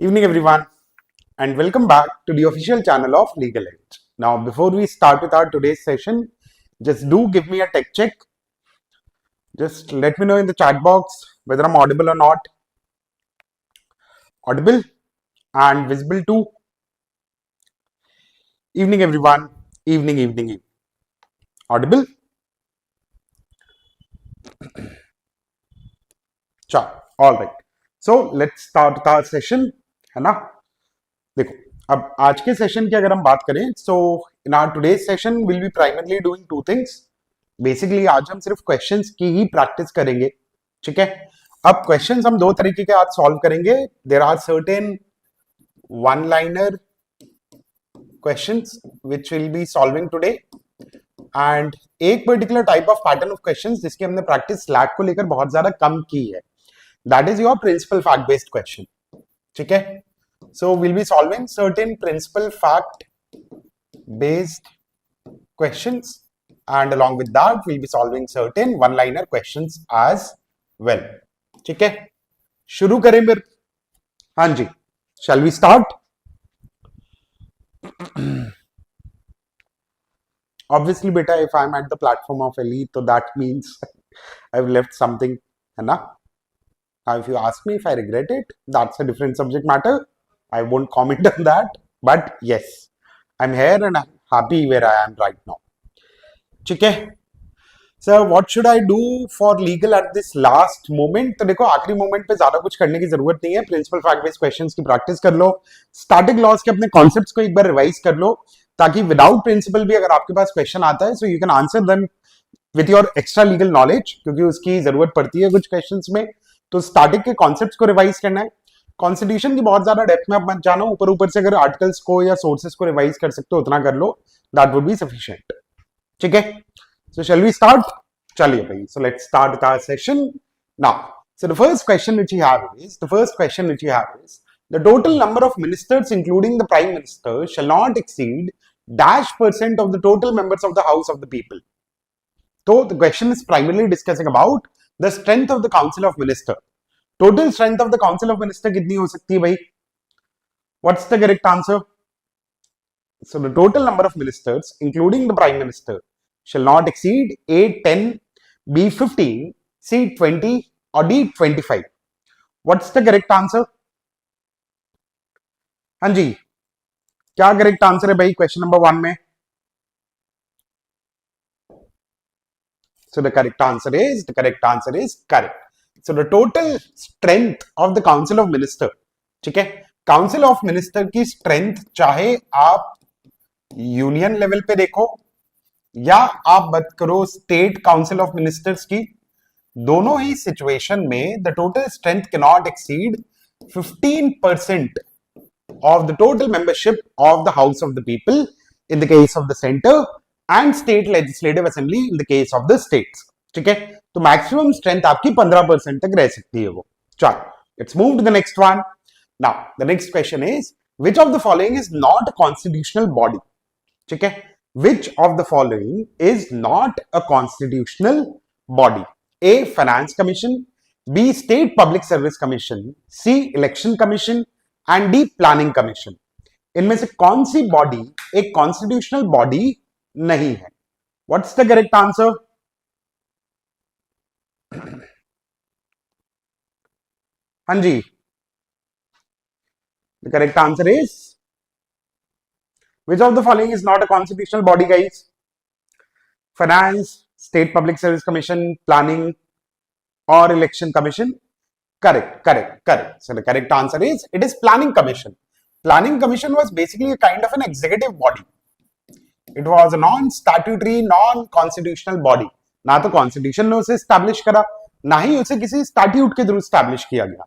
Evening everyone and welcome back to the official channel of LegalEdge. Now before we start with our today's session, just do give me a tech check. Just let me know in the chat box whether I'm audible or not. Audible and visible too. Evening everyone. Evening. Audible? Sure. Alright. So let's start with our session. है ना? देखो अब आज के session की अगर हम बात करें so in our today's session will be primarily doing two things. Basically आज हम सिर्फ क्वेश्चंस की ही प्रैक्टिस करेंगे. ठीक है. अब क्वेश्चंस हम दो तरीके के आज सॉल्व करेंगे. There are certain one liner questions which will be solving today and एक particular type of pattern of questions जिसकी हमने प्रैक्टिस स्लैट को लेकर बहुत ज्यादा कम की है. That is your principle fact based question. ठीक है. So we'll be solving certain principal fact based questions and along with that we'll be solving certain one liner questions as well. ठीक है. शुरू करें फिर. हाँ जी. Shall we start? Obviously beta if I'm at the platform of elite so that means I've left something है ना. Now if you ask me if I regret it, that's a different subject matter. I won't comment on that, but yes, I'm here and I'm happy where I am right now. ठीक है. So what should I do for legal at this last moment? तो देखो आखिरी moment पे ज्यादा कुछ करने की जरूरत नहीं है. प्रिंसिपल फैक्ट बेस्ड क्वेश्चंस की प्रैक्टिस कर लो. स्टैटिक लॉज के अपने कॉन्सेप्ट्स को एक बार रिवाइज कर लो ताकि विदाउट प्रिंसिपल भी अगर आपके पास क्वेश्चन आता है so you can answer them with your extra legal knowledge, क्योंकि उसकी जरूरत पड़ती है कुछ क्वेश्चंस में. तो स्टैटिक के कॉन्सेप्ट्स को रिवाइज करना है. कॉन्स्टिट्यूशन की बहुत ज्यादा डेप्थ में आप मत जानो. ऊपर से अगर आर्टिकल्स को या सोर्सेस को रिवाइज कर सकते हो उतना कर लो. That would be sufficient. ठीक है. So shall we start? चलिए भाई. So let's start with our session now. So the first question which you have is the total number of ministers including the prime minister shall not exceed -% of the total members of the house of the people. तो the question is primarily discussing about the strength of the council of minister. Total strength of the council of minister कितनी हो सकती है भाई? What's the correct answer? So the total number of ministers including the prime minister shall not exceed A 10, B 15, C 20 or D 25. What's the correct answer? हाँ जी, क्या correct answer है भाई question number 1 में? So the correct answer is correct. So the total strength of the council of minister, ठीक है. Council of minister की strength चाहे आप यूनियन लेवल पे देखो या आप बात करो स्टेट काउंसिल ऑफ मिनिस्टर्स की, दोनों ही सिचुएशन में the total strength can not exceed 15% of the total membership of the house of the people in the case of the centre and state legislative assembly in the case of the states. ठीक है. तो maximum strength आपकी 15% तक रह सकती है वो. चलो let's move to the next one. Now the next question is which of the following is not a constitutional body. ठीक है. Which of the following is not a constitutional body? A. Finance Commission, B. State Public Service Commission, C. Election Commission and D. Planning Commission. इनमें से कौन सी body एक constitutional body नहीं है? What's the correct answer? हाँ जी, the correct answer is which of the following is not a constitutional body, guys? Finance, State Public Service Commission, Planning, or Election Commission? Correct. So the correct answer is it is Planning Commission. Planning Commission was basically a kind of an executive body. It was a non-statutory, non-constitutional body. ना तो constitution ने उसे establish करा, ना ही उसे किसी statute के through establish किया गया.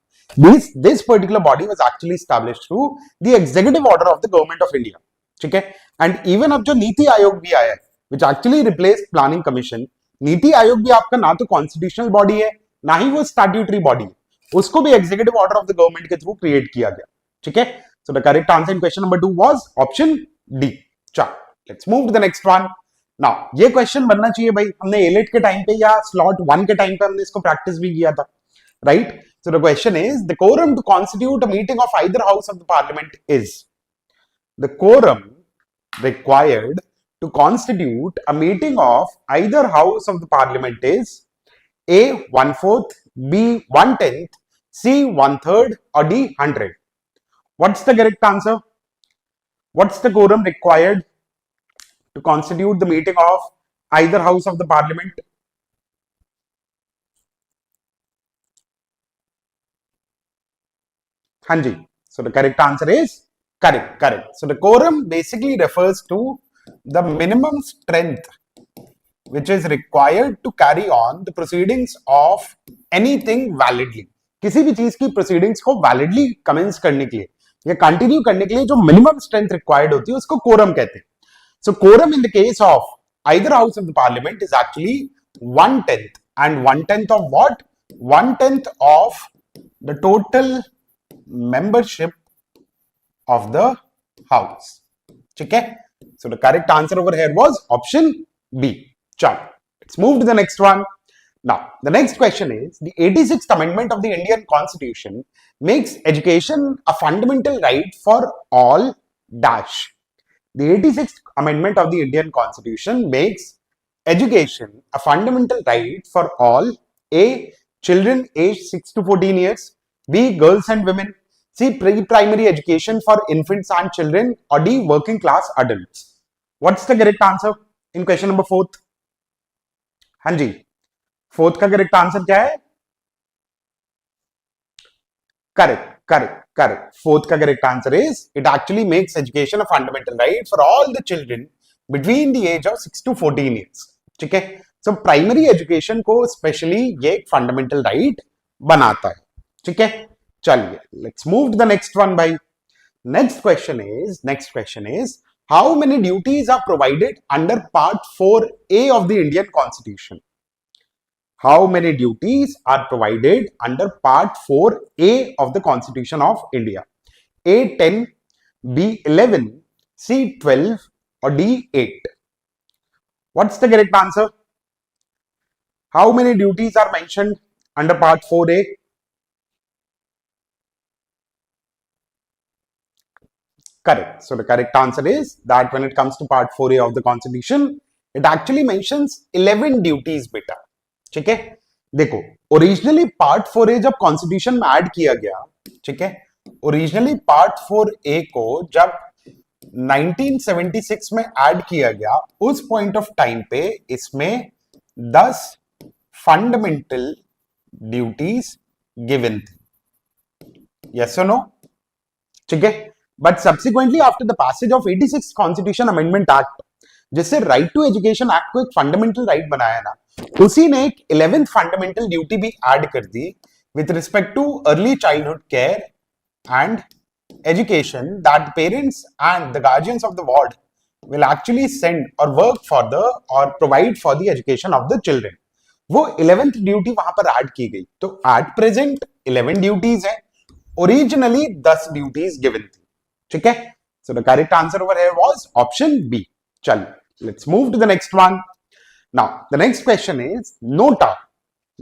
This particular body was actually established through the executive order of the government of India. ठीक है. एंड इवन अब जो नीति आयोग भी आया है which actually replace planning commission, NITI Aayog भी आपका ना तो कॉन्स्टिट्यूशनल बॉडी है ना ही वो स्टैट्यूटरी बॉडी है, उसको भी executive order of the government के थ्रू क्रिएट किया गया. ठीक है. So the correct answer in question number 2 was option D. चलो let's move to the next one. Now ये क्वेश्चन बनना चाहिए भाई. हमने एलेट के टाइम पे या स्लॉट 1 के टाइम पे हमने इसको प्रैक्टिस भी किया था. right? So the question is, the quorum to constitute a meeting of either house of the parliament is, the quorum required to constitute a meeting of either house of the parliament is A 1/4, B 1/10, C 1/3, or D 100. What's the correct answer? What's the quorum required to constitute the meeting of either house of the parliament? Hanji. So the correct answer is correct. So the quorum basically refers to the minimum strength which is required to carry on the proceedings of anything validly. किसी भी चीज की proceedings को validly commence करने के लिए या continue करने के लिए जो minimum strength required होती है उसको quorum कहते हैं. So quorum in the case of either house of the parliament is actually 1/10, and 1/10 of what? 1/10 of the total membership of the house. ठीक है? So the correct answer over here was option B. Chalo. Let's move to the next one. Now, the next question is, the 86th Amendment of the Indian Constitution makes education a fundamental right for all dash. The 86th Amendment of the Indian Constitution makes education a fundamental right for all: A. Children aged 6 to 14 years, B. Girls and women, C. Pre-primary education for infants and children, or D. Working class adults. What's the correct answer in question number 4? हाँ जी, 4th का correct answer क्या है? Correct. 4th का correct answer is, it actually makes education a fundamental right for all the children between the age of 6 to 14 years. ठीक है? So primary education को specially ये एक फंडामेंटल राइट बनाता है. ठीक है? चलिए, let's move to the next one भाई. Next question is, how many duties are provided under Part 4A of the Indian Constitution? How many duties are provided under Part 4A of the Constitution of India? A 10, B 11, C 12, or D 8? What's the correct answer? How many duties are mentioned under Part 4A? Correct. So the correct answer is that when it comes to Part 4A of the Constitution, it actually mentions 11 duties बेटा. ठीक है? देखो, originally part 4A जब constitution में add किया गया, ठीक है, ओरिजिनली पार्ट 4A को जब 1976 में ऐड किया गया, उस पॉइंट ऑफ टाइम पे इसमें 10 फंडामेंटल ड्यूटीज गिवन थी. यस और नो? ठीक है? But subsequently after the passage of 86 constitution amendment act, जिससे राइट टू एजुकेशन एक्ट को एक फंडामेंटल राइट बनाया ना, उसी ने एक 11th फंडामेंटल ड्यूटी भी ऐड कर दी with respect to early childhood care and education, that parents and the guardians of the ward will actually send और वर्क फॉर द और provide for the education of the children. वो 11th duty वहां पर add की गई. तो at present 11 duties है, originally 10 duties given थी. ठीक है? So the correct answer over here was option B. चलिए, let's move to the next one. Now, the next question is nota,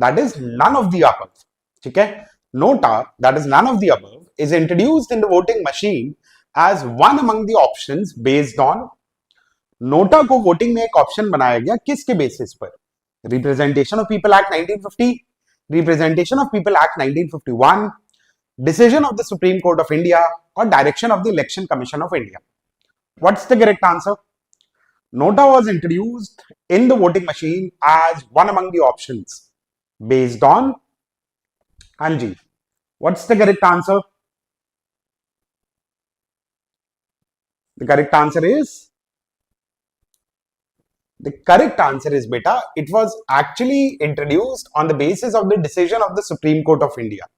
that is none of the above. ठीक है? Nota, that is none of the above, is introduced in the voting machine as one among the options based on. NOTA को voting में एक option बनाया गया किसके basis पर? Representation of people act 1950, representation of people act 1951, decision of the supreme court of India, और direction of the election commission of India. What's the correct answer? Nota was introduced in the voting machine as one among the options based on. Anji, what's the correct answer? The correct answer is beta, it was actually introduced on the basis of the decision of the Supreme Court of India.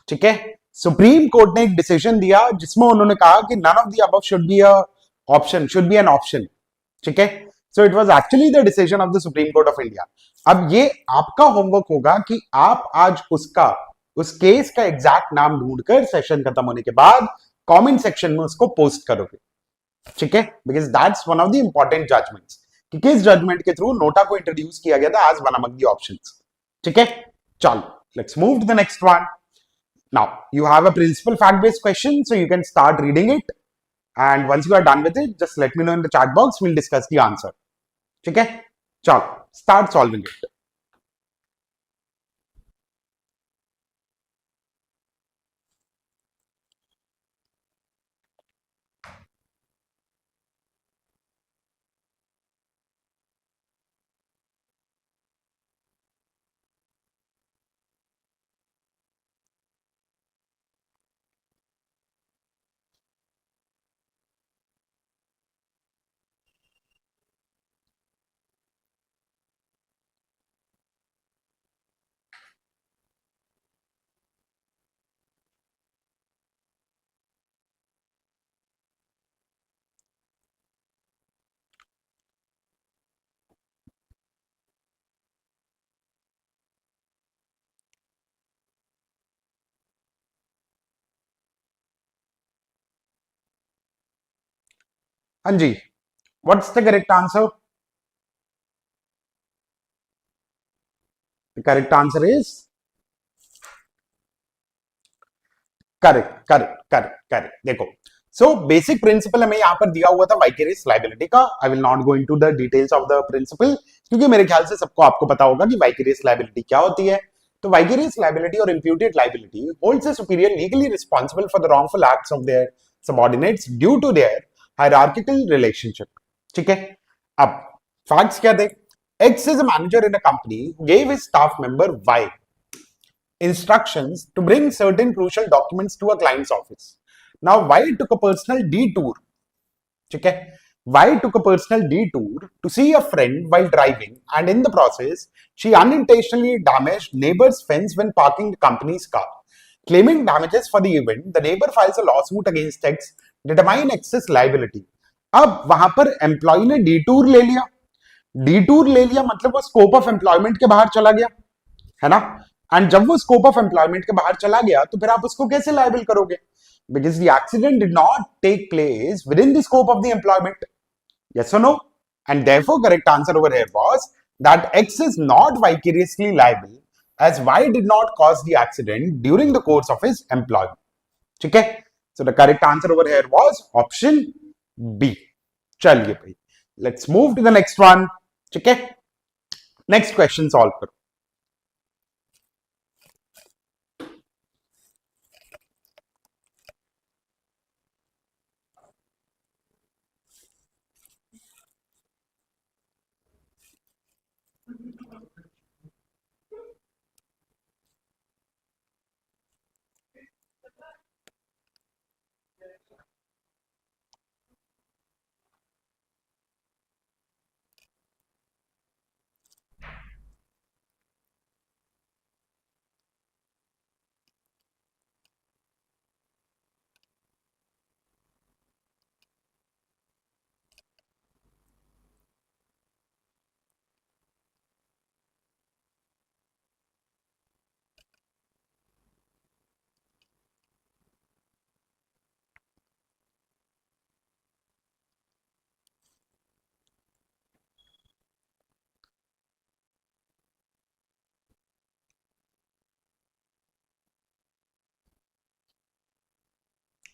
ठीक है? Supreme court ने एक decision दिया जिसमें उन्होंने कहा कि none of the above should be an option. ठीक है? So it was actually the decision of the supreme court of India. अब ये आपका होमवर्क होगा कि आप आज उस केस का एग्जैक्ट नाम ढूंढकर सेशन खत्म होने के बाद कमेंट सेक्शन में उसको पोस्ट करोगे. ठीक है? Because that's one of the important judgments कि किस जजमेंट के थ्रू नोटा को इंट्रोड्यूस किया गया था as one among the options. ठीक है? चलो, Let's move to the next one. Now, you have a principal fact-based question, so you can start reading it. And once you are done with it, just let me know in the chat box. We'll discuss the answer. Okay? Chalo, start solving it. Anji, what's the correct answer? The correct answer is correct देखो so basic principle हमें यहाँ पर दिया हुआ था vicarious liability का. I will not go into the details of the principle क्योंकि मेरे ख्याल से सबको आपको पता होगा कि वाइकेरियस लाइबिलिटी क्या होती है. तो वाइकेरियस लाइबिलिटी और imputed liability holds a superior legally responsible for the wrongful acts of their subordinates due to their hierarchical relationship. ठीक है, अब फैक्ट्स क्या थे. X is a manager in a company who gave his staff member Y instructions to bring certain crucial documents to a client's office. Now, Y took a personal detour. Okay? Y took a personal detour to see a friend while driving, and in the process, she unintentionally damaged neighbor's fence when parking the company's car. Claiming damages for the event, the neighbor files a lawsuit against X, determine X's liability. अब वहां पर employ ने detour ले लिया. Detour ले लिया मतलब वो स्कोप ऑफ एम्प्लॉयमेंट के बाहर चला गया, है ना. एंड जब वो स्कोप ऑफ एम्प्लॉयमेंट के बाहर चला गया तो फिर आप उसको कैसे लायबल करोगे, because the accident did not take place within the scope of the employment. Yes और no. And therefore correct answer over here was that X is not vicariously liable as Y did not cause the accident during the course of his employment. ठीक है, so the correct answer over here was option B. चलिए भाई, let's move to the next one. ठीक है, next question solve करो.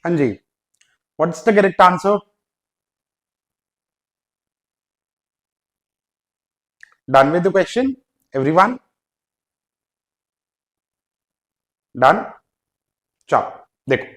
Anji, what's the correct answer? Done with the question, everyone? Done? चलो देखो,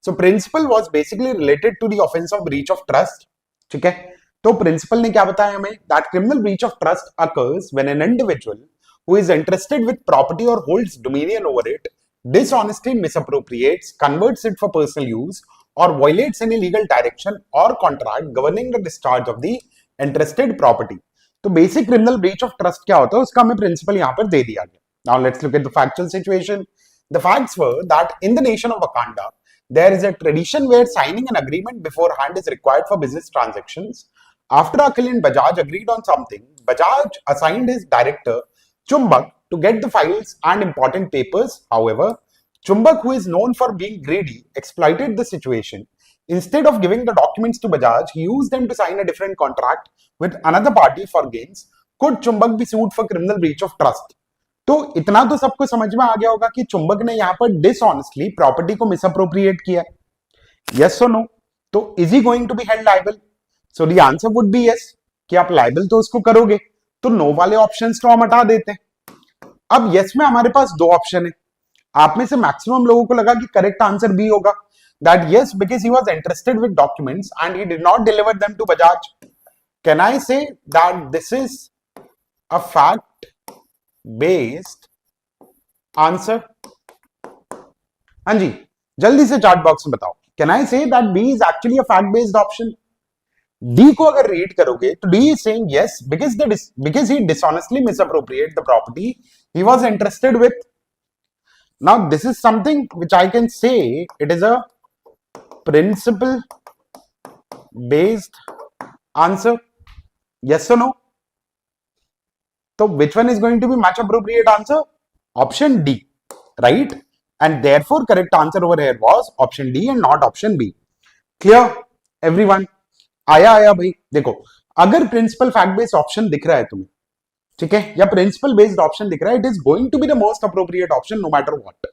so principle was basically related to the offence of breach of trust. ठीक है, तो principle ने क्या बताया हमें, that criminal breach of trust occurs when an individual who is entrusted with property or holds dominion over it dishonestly misappropriates, converts it for personal use, or violates any legal direction or contract governing the discharge of the entrusted property. तो basic criminal breach of trust क्या होता है उसका हमें principal यहां पर दे दिया गया. Now let's look at the factual situation. The facts were that in the nation of Wakanda, there is a tradition where signing an agreement beforehand is required for business transactions. After Akhil and Bajaj agreed on something, Bajaj assigned his director, Chumbak, to get the files and important papers. However, Chumbak, who is known for being greedy, exploited the situation. Instead of giving the documents to Bajaj, he used them to sign a different contract with another party for gains. Could Chumbak be sued for criminal breach of trust? तो इतना तो सबको समझ में आ गया होगा कि चुंबक ने यहां पर डिसऑनेस्टली प्रॉपर्टी को मिसअप्रोप्रिएट किया. यस और नो? तो is he going to be held liable? So the answer would be yes, कि आप लायबल तो उसको करोगे. तो नो वाले ऑप्शंस तो हम हटा देते हैं. अब यस में हमारे पास दो ऑप्शन है. आप में से मैक्सिमम लोगों को लगा कि करेक्ट आंसर बी होगा, that yes because he was interested with documents and he did not deliver them to Bajaj. Can I say that this is a fact based answer? हाँ जी, जल्दी से चैट बॉक्स में बताओ. Can I say that B is actually a fact based option? D को अगर read करोगे तो D is saying yes because he dishonestly misappropriate the property he was interested with. Now this is something which I can say it is a principle based answer. Yes और no? तो which one is going to be much appropriate answer? Option D, right? And therefore correct answer over here was option D and not option B. Clear everyone? आया भाई. देखो, अगर principal fact based option दिख रहा है तुम्हें, ठीक है, या प्रिंसिपल बेस्ड ऑप्शन दिख रहा है, it is going to be the most appropriate option no matter what.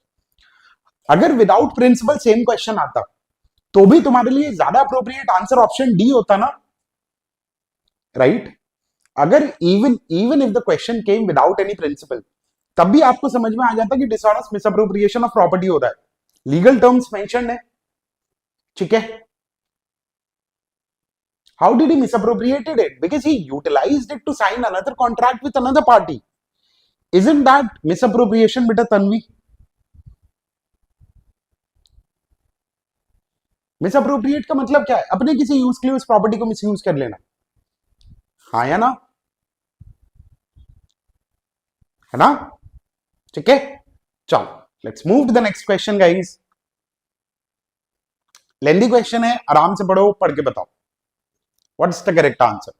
अगर विदाउट प्रिंसिपल सेम क्वेश्चन आता तो भी तुम्हारे लिए ज्यादा अप्रोप्रिएट आंसर ऑप्शन डी होता ना, राइट? अगर even if the question came without any principle, तब भी आपको समझ में आ जाता कि डिसऑनेस्ट मिसअप्रोप्रिएशन ऑफ प्रॉपर्टी हो रहा है. लीगल टर्म्स मेंशन है, ठीक है. How did he misappropriated it? Because he utilized it to sign another contract with another party. Isn't that misappropriation बेटा तन्वी? मिसअप्रोप्रिएट का मतलब क्या है? अपने किसी यूज के लिए उस प्रॉपर्टी को मिसयूज कर लेना. हाँ या ना? है ना? ठीक है, चलो let's move to the next question guys. Lengthy question है, आराम से पढ़ो, पढ़ के बताओ what is the correct answer.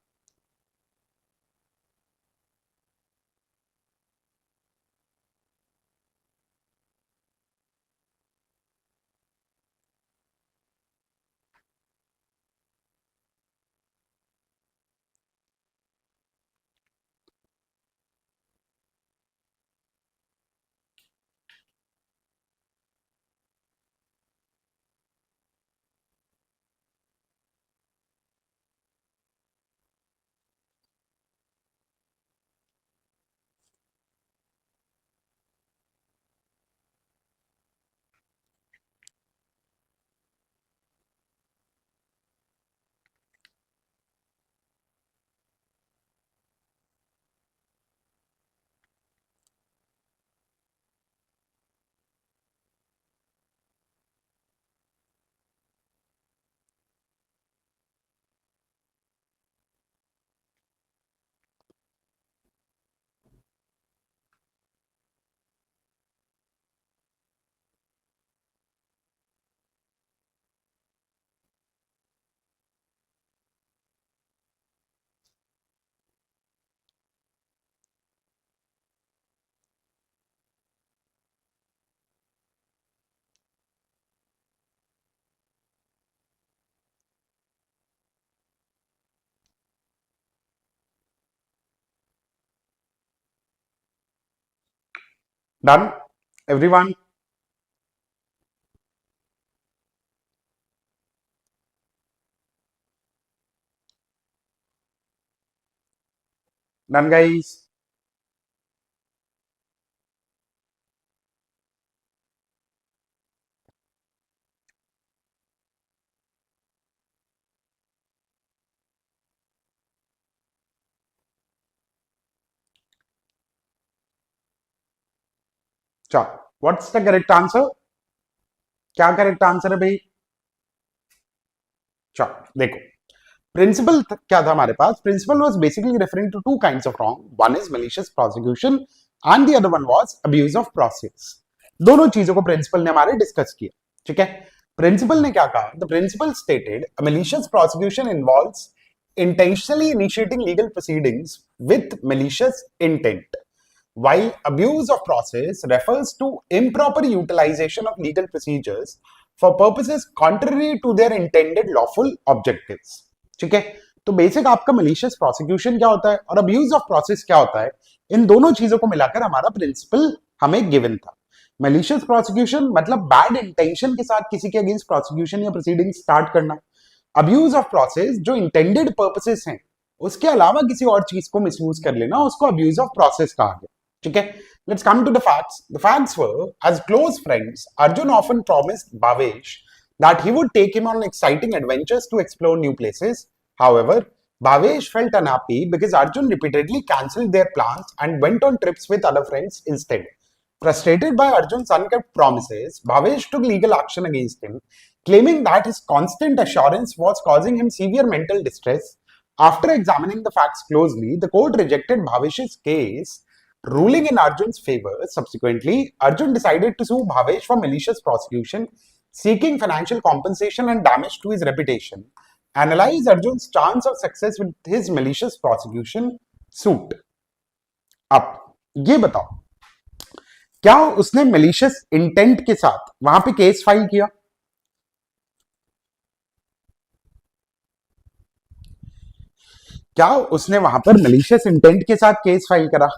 Done everyone? Done guys? चलो व्हाट्स द करेक्ट आंसर? क्या करेक्ट आंसर है भाई? चलो देखो, प्रिंसिपल क्या था हमारे पास? Principle was basically referring to two kinds of wrong. One is malicious prosecution and the other one was abuse of process. दोनों चीजों को प्रिंसिपल ने हमारे डिस्कस किया, ठीक है. प्रिंसिपल ने क्या कहा? The principle stated a malicious prosecution involves intentionally initiating legal proceedings with malicious intent, while abuse of process refers to improper utilization of legal procedures for purposes contrary to their intended lawful objectives. ठीक है, तो basic आपका malicious prosecution क्या होता है और abuse of process क्या होता है, इन दोनों चीजों को मिलाकर हमारा प्रिंसिपल हमें गिवन था। मलिशियस प्रोसिक्यूशन मतलब बैड इंटेंशन के साथ किसी के अगेंस्ट प्रोसिक्यूशन या प्रोसीडिंग स्टार्ट करना। अब्यूज ऑफ प्रोसेस जो इंटेंडेड पर्पसेस हैं उसके अलावा किसी और चीज को मिसयूज कर लेना, उसको अब्यूज ऑफ प्रोसेस कहा गया। ठीक है, let's come to the facts. The facts were, as close friends, Arjun often promised Bhavesh that he would take him on exciting adventures to explore new places. However, Bhavesh felt unhappy because Arjun repeatedly cancelled their plans and went on trips with other friends instead. Frustrated by Arjun's unkept promises, Bhavesh took legal action against him, claiming that his constant assurance was causing him severe mental distress. After examining the facts closely, the court rejected Bhavesh's case, ruling in Arjun's favor. Subsequently, Arjun decided to sue Bhavesh for malicious prosecution, seeking financial compensation and damage to his reputation. Analyze Arjun's chance of success with his malicious prosecution suit. अब ये बताओ, क्या उसने malicious intent के साथ वहां पे case file किया? क्या उसने वहां पर malicious इंटेंट के साथ केस फाइल करा?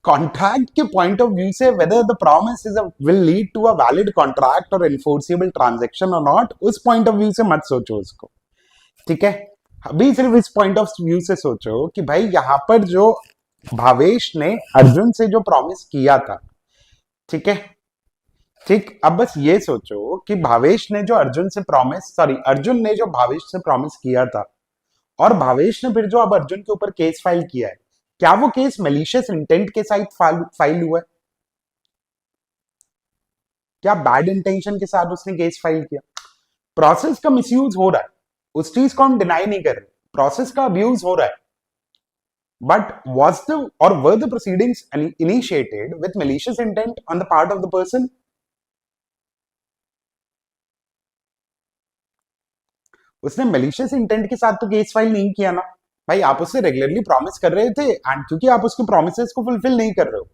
कॉन्ट्रैक्ट के पॉइंट ऑफ व्यू से whether the promise is will lead to a valid contract और एनफोर्सेबल ट्रांजैक्शन और नॉट, उस पॉइंट ऑफ व्यू से मत सोचो उसको। ठीक है, अभी सिर्फ इस पॉइंट ऑफ व्यू से सोचो कि भाई यहां पर जो भावेश ने अर्जुन से जो प्रॉमिस किया था, ठीक है, ठीक, अब बस ये सोचो कि भावेश ने जो अर्जुन से प्रॉमिस, सॉरी, अर्जुन ने जो भावेश से प्रॉमिस किया था और भावेश ने फिर जो अब अर्जुन के ऊपर केस फाइल किया है, क्या वो केस मलिशियस इंटेंट के साथ फाइल हुआ है? क्या बैड इंटेंशन के साथ उसने केस फाइल किया? प्रोसेस का मिसयूज हो रहा है, उस चीज को हम डिनाई नहीं कर रहे, प्रोसेस का अब्यूज हो रहा है, but was the or were the proceedings initiated with malicious intent on the part of the person? उसने malicious इंटेंट के साथ तो केस फाइल नहीं किया ना भाई। आप उससे रेगुलरली प्रॉमिस कर रहे थे एंड क्योंकि आप उसके प्रोमिस को फुलफिल नहीं कर रहे हो,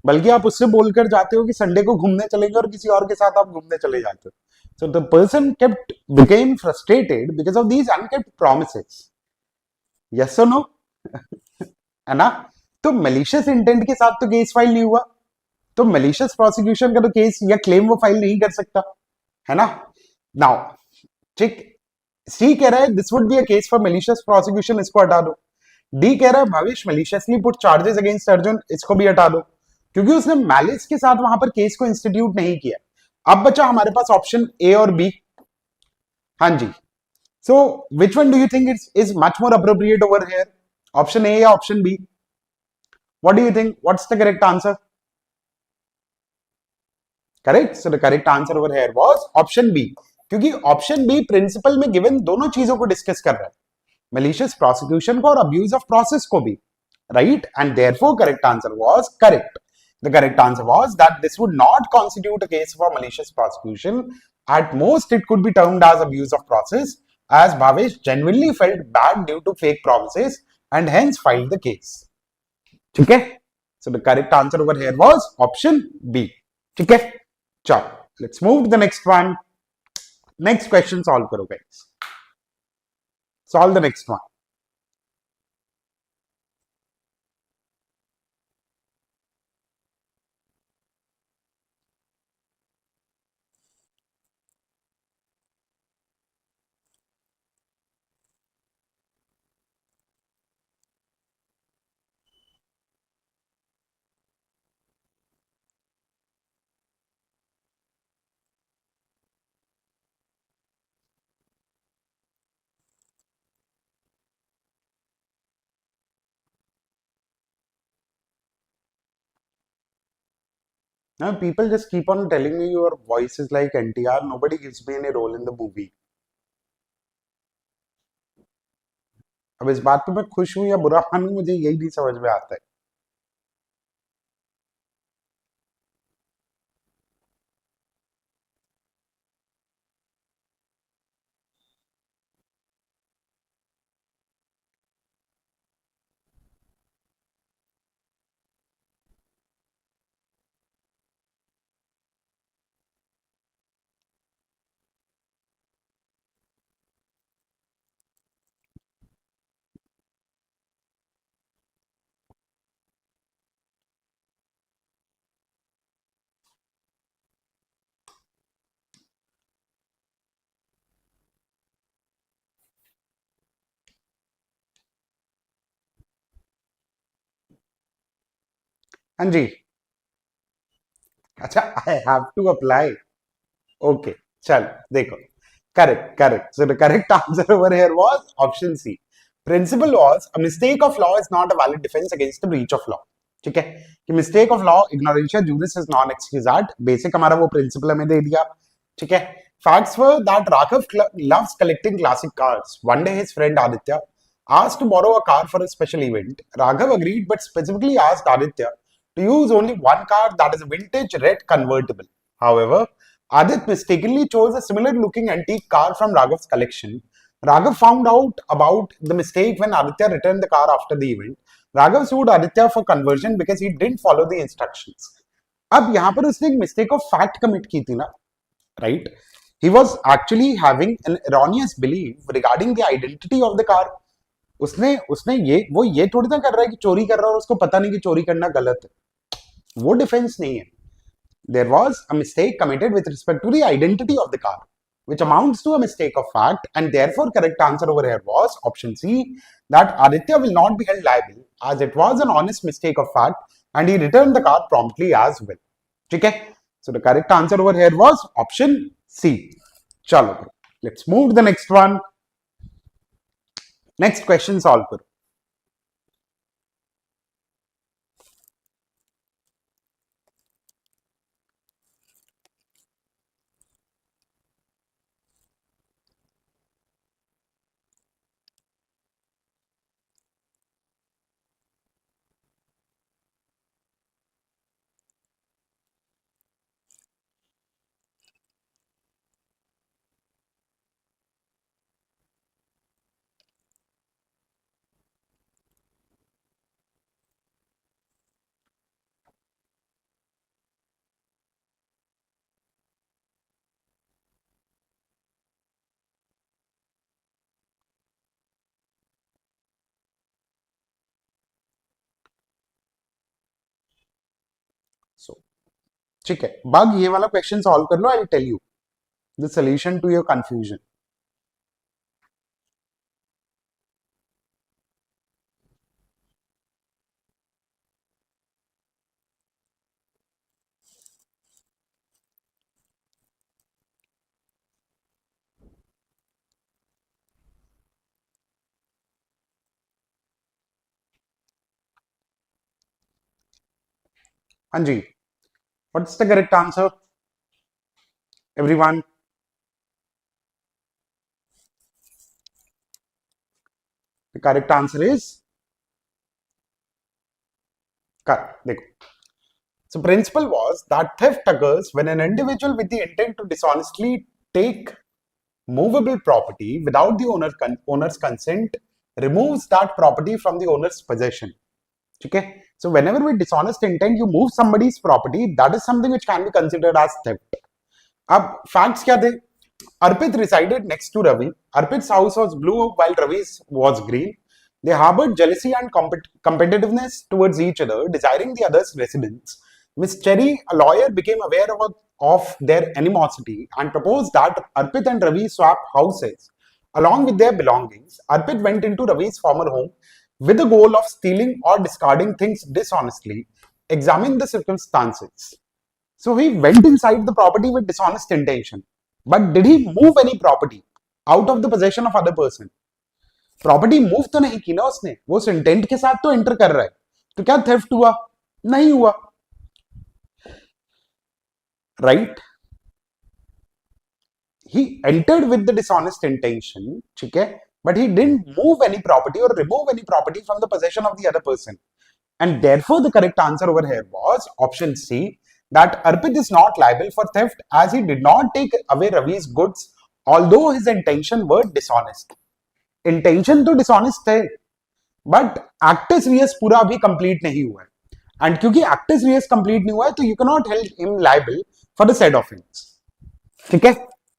बल्कि आप उससे बोलकर जाते हो कि संडे को घूमने चलेंगे और किसी और के साथ आप घूमने चले जाते हो। So the person kept became frustrated because of these unkept promises. Yes और नो? है ना? तो मलिशियस इंटेंट के साथ तो केस फाइल नहीं हुआ, तो मलिशियस प्रोसिक्यूशन का तो केस या क्लेम वो फाइल नहीं कर सकता, है ना? नाउ ठीक, सी कह रहा है this would be a case for malicious prosecution, इसको हटा दो। डी कह रहा है भविष्य मलिशियसली पुट चार्जेस अगेंस्ट अर्जुन, इसको भी हटा दो, क्योंकि उसने मैलिस के साथ वहां पर केस को इंस्टीट्यूट नहीं किया। अब बचा हमारे पास ऑप्शन ए और बी। हाँ जी, so which one do you think is much more appropriate over here, option A या option B? What do you think, what's the correct answer? Correct, so the correct answer over here was option B, क्योंकि option B principle में given दोनों चीजों को discuss कर रहा है, malicious prosecution को और abuse of process को भी, right? And therefore correct answer was correct. The correct answer was that this would not constitute a case for malicious prosecution. At most it could be termed as abuse of process, as Bhavesh genuinely felt bad due to fake promises and hence filed the case. ठीक है, so the correct answer over here was option B. ठीक है, चलो let's move to the next one. Next question solve करो guys. Solve the next one. Now, people just keep on telling me your voice is like NTR. Nobody gives me any role in the movie. अब इस बात पे मैं खुश हूं या बुरा मानूं, मुझे यही नहीं समझ में आता है। हाँ जी. अच्छा, I have to apply. Okay, चल देखो. Correct. So the correct answer over here was option C. Principle was a mistake of law is not a valid defense against the breach of law. ठीक है कि mistake of law ignorantia juris is non excusat. Basic हमारा वो principal हमें दे दिया. ठीक है. Facts were that Raghav loves collecting classic cars. One day his friend Aditya asked to borrow a car for a special event. Raghav agreed but specifically asked Aditya to use only one car, that is a vintage red convertible. However, Adit mistakenly chose a similar looking antique car from Raghav's collection. Raghav found out about the mistake when Aditya returned the car after the event. Raghav sued Aditya for conversion because he didn't follow the instructions. अब यहाँ पर उसने एक mistake of fact commit की थी ना, right? He was actually having an erroneous belief regarding the identity of the car. उसने उसने ये थोड़ी ना कर रहा है कि चोरी कर रहा है और उसको पता नहीं कि चोरी करना गलत है. वो डिफेंस नहीं है. There was a mistake committed with respect to the identity of the car, which amounts to a mistake of fact, and therefore correct answer over here was option C, that Aditya will not be held liable as it was an honest mistake of fact and he returned the car promptly as well. Okay? So the correct answer over here was option C. Chalo, let's move to the next one. Next question solve karo. So, ठीक है, bug ये वाला question solve कर लो. I will tell you the solution to your confusion. हाँ जी. What's the correct answer? Everyone? The correct answer is correct. देखो. So principle was that theft occurs when an individual with the intent to dishonestly take movable property without the owner's consent removes that property from the owner's possession. Okay? So whenever with dishonest intent you move somebody's property, that is something which can be considered as theft. अब facts क्या थे? Arpit resided next to Ravi. Arpit's house was blue while Ravi's was green. They harbored jealousy and competitiveness towards each other, desiring the other's residence. Miss Cherry, a lawyer, became aware of their animosity and proposed that Arpit and Ravi swap houses. Along with their belongings, Arpit went into Ravi's former home with the goal of stealing or discarding things dishonestly. Examine the circumstances. So he went inside the property with dishonest intention. But did he move any property out of the possession of other person? Property move तो नहीं की ना उसने, वो उस intent के साथ तो एंटर कर रहा है, तो क्या थेफ्ट हुआ? नहीं हुआ, right? He entered with the dishonest intention, ठीक है, but he didn't move any property or remove any property from the possession of the other person. And therefore, the correct answer over here was option C, that Arpit is not liable for theft as he did not take away Ravi's goods, although his intention were dishonest. Intention तो dishonest है, but acts Reis पूरा अभी complete नहीं हुआ है, and क्योंकि acts Reis complete नहीं हुआ है तो you can not held him liable for the said offence. ठीक है.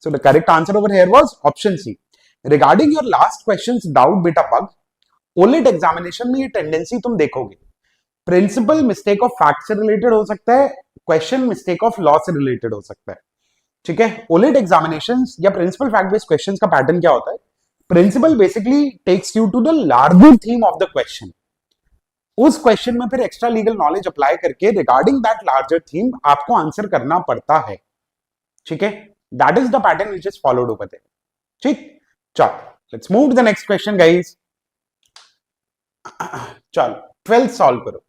So the correct answer over here was option C. Regarding your last questions doubt बेटा पग, ओलेट एग्जामिनेशन में ये टेंडेंसी तुम देखोगे, प्रिंसिपल मिस्टेक ऑफ फैक्ट से related हो सकता है, क्वेश्चन मिस्टेक ऑफ लॉ से रिलेटेड हो सकता है. ठीक है. ओलेट एग्जामिनेशन या प्रिंसिपल फैक्ट बेस्ड क्वेश्चंस का पैटर्न क्या होता है? Principle basically takes you to the larger theme of the question. उस क्वेश्चन में फिर एक्स्ट्रा लीगल नॉलेज अप्लाई करके रिगार्डिंग दैट लार्जर थीम आपको आंसर करना पड़ता है। ठीक है, that is the pattern which is followed over there. ठीक, चल let's move to the next question guys. चल 12th सॉल्व करो।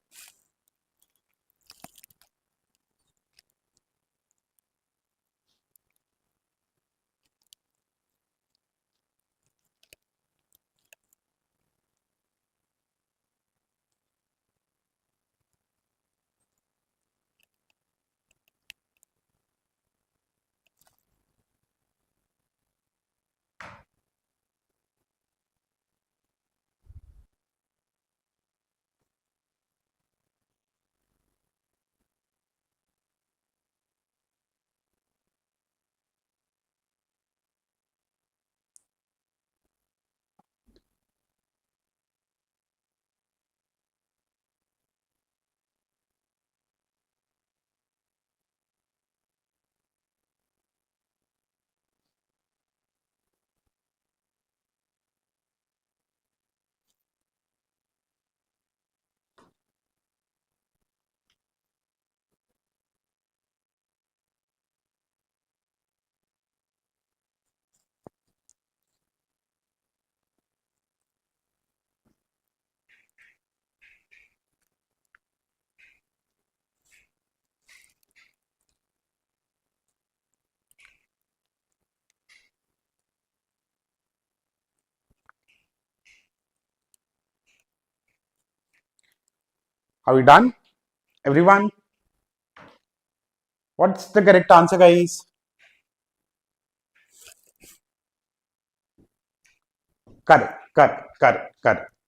Are we done? Everyone? What's the correct answer, guys? Correct.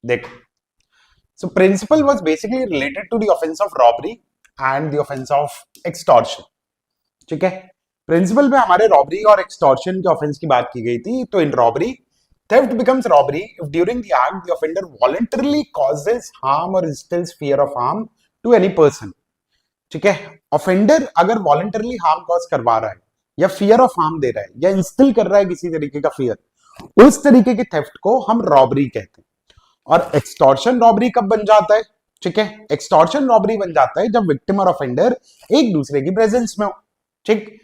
देखो, so principle was basically related to the offense of robbery and the offense of extortion. ठीक है, principal पे हमारे robbery और extortion के offence की बात की गई थी। तो इन robbery, theft becomes robbery if during the act the offender voluntarily causes harm or instills fear of harm to any person। ठीक है, ऑफेंडर अगर वॉलंटरली हार्म कॉज करवा रहा है या फियर ऑफ हार्म दे रहा है या इंस्टिल कर रहा है किसी तरीके का फियर, उस तरीके के थेफ्ट को हम रॉबरी कहते हैं। और एक्सटॉर्शन रॉबरी कब बन जाता है? ठीक है, एक्सटॉर्शन रॉबरी बन जाता है जब विक्टिम और ऑफेंडर एक दूसरे की प्रेजेंस में हो। ठीक,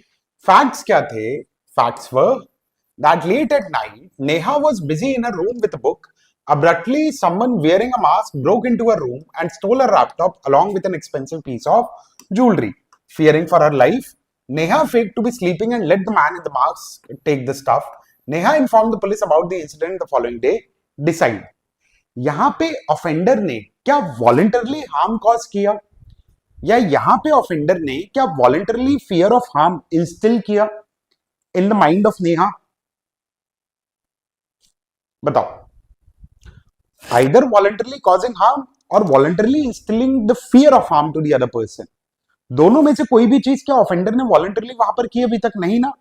फैक्ट्स क्या थे? Facts were that late at night, Neha was busy in her room with a book. Abruptly, someone wearing a mask broke into her room and stole her laptop along with an expensive piece of jewelry. Fearing for her life, Neha faked to be sleeping and let the man in the mask take the stuff. Neha informed the police about the incident the following day. Decide. यहां पे offender ने क्या voluntarily harm cause किया, या यहां पे offender ने क्या voluntarily fear of harm instil किया in the mind of Neha? बताओ, आइदर वॉलंटरली कॉजिंग हार्म और voluntarily instilling the fear of harm to the other person. दोनों में से कोई भी चीज क्या ऑफेंडर ने वॉलंटरली वहां पर की? अभी तक नहीं ना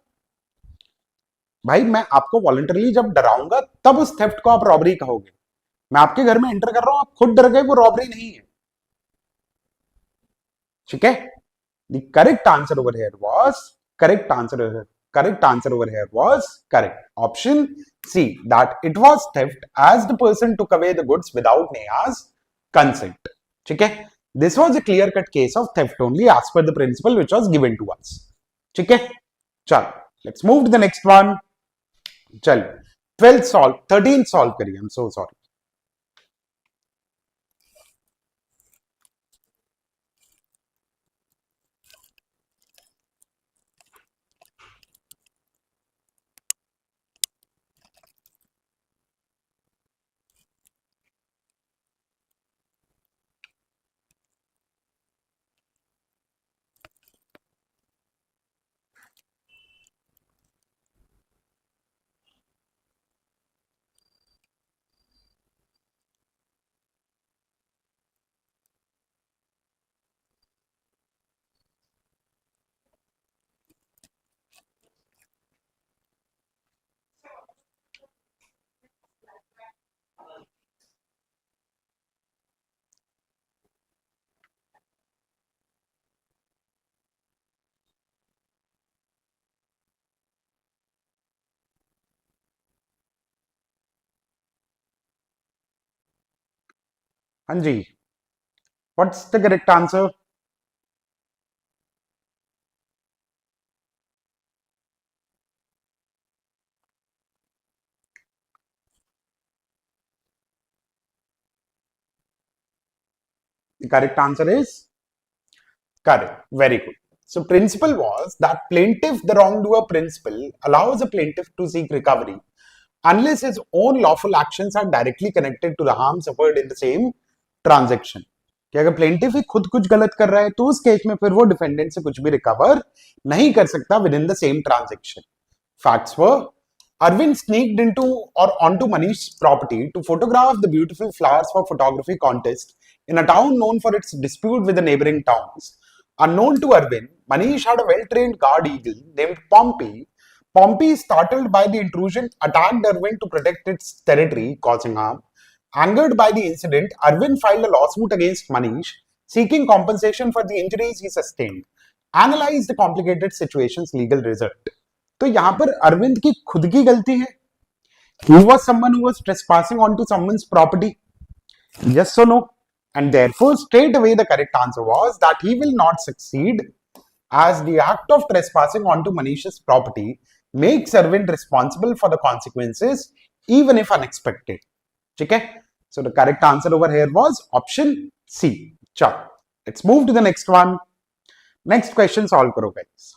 भाई। मैं आपको वॉलंटरली जब डराऊंगा तब उस थेफ्ट को आप रॉबरी कहोगे। मैं आपके घर में एंटर कर रहा हूं, आप खुद डर गए, वो रॉबरी नहीं है। ठीक है, the correct answer over here was correct answer over here was correct option C, that it was theft as the person took away the goods without Neha's consent। ठीक है, this was a clear cut case of theft only as per the principle which was given to us। ठीक है, चल let's move to the next one। चल 12th solve, 13th solve करिए। I'm so sorry। हाँ जी, What's the correct answer? The correct answer is correct. Very good. So principle was that plaintiff, the wrongdoer principle, allows a plaintiff to seek recovery unless his own lawful actions are directly connected to the harm suffered in the same transaction. कि अगर plaintiff ही खुद कुछ गलत कर रहा है तो उस केस में फिर वो डिफेंडेंट से कुछ भी रिकवर नहीं कर सकता with in the same transaction. Facts were Arvind sneaked into or onto Manish's property to photograph the beautiful flowers for photography contest in a town known for its dispute with the neighboring towns. Unknown to Arvind, Manish had a well-trained guard eagle named Pompey. Pompey, startled by the intrusion, attacked Arvind to protect its territory, causing harm. Angered by the incident, Arvind filed a lawsuit against Manish, seeking compensation for the injuries he sustained. Analyze the complicated situation's legal result. तो यहां पर अरविंद की खुद की गलती है. He was someone who was trespassing onto someone's property. Yes or no? And therefore, straight away, the correct answer was that he will not succeed as the act of trespassing onto Manish's property makes Arvind responsible for the consequences, even if unexpected. Okay? So the correct answer over here was option C. Chal. Let's move to the next one. Next question solve karo guys.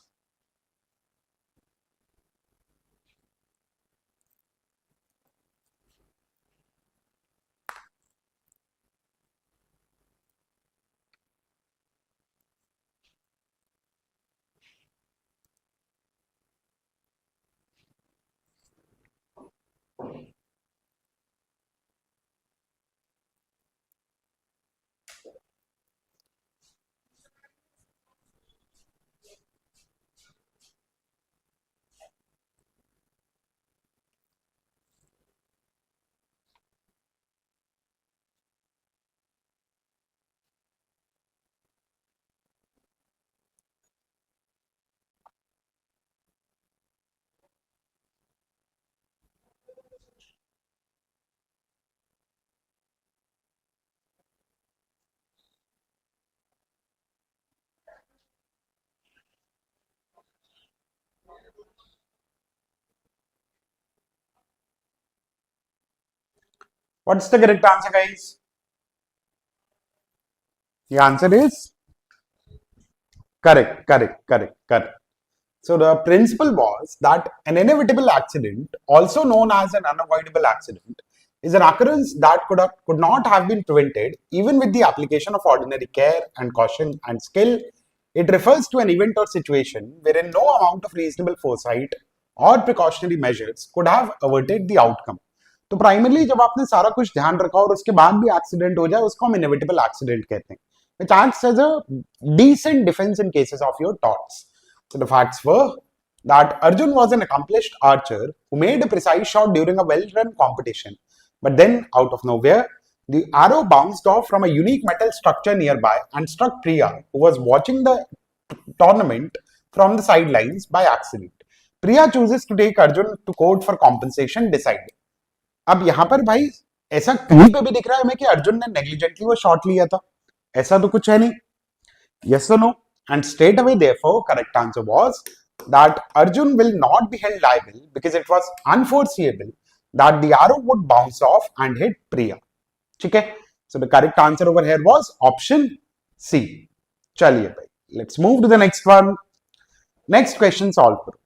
What's the correct answer, guys? The answer is correct, correct, correct, correct. So the principle was that an inevitable accident, also known as an unavoidable accident, is an occurrence that could not have been prevented even with the application of ordinary care and caution and skill. It refers to an event or situation wherein no amount of reasonable foresight or precautionary measures could have averted the outcome. तो primarily जब आपने सारा कुछ ध्यान रखा और उसके बाद भी एक्सीडेंट हो जाए उसको हम इनएविटेबल एक्सीडेंट कहते हैं, which acts as a decent defense in cases of your torts. So the facts were that Arjun was an accomplished archer who made a precise shot during a well-run competition. But then, out of nowhere, the arrow bounced off from a unique metal structure nearby and struck Priya, who was watching the tournament from the sidelines by accident. Priya chooses to take Arjun to court for compensation decided. अब यहां पर भाई ऐसा कहीं पे भी दिख रहा है हमें कि अर्जुन ने नेग्लिजेंटली वो शॉट लिया था? ऐसा तो कुछ है नहीं. Yes or no? And straight away, therefore, correct answer was that Arjun will not be held liable because it was unforeseeable that the arrow would bounce off and hit Priya. Okay? So the correct answer over here was option C. Chaliye bhai. Let's move to the next one. Next question solve karo.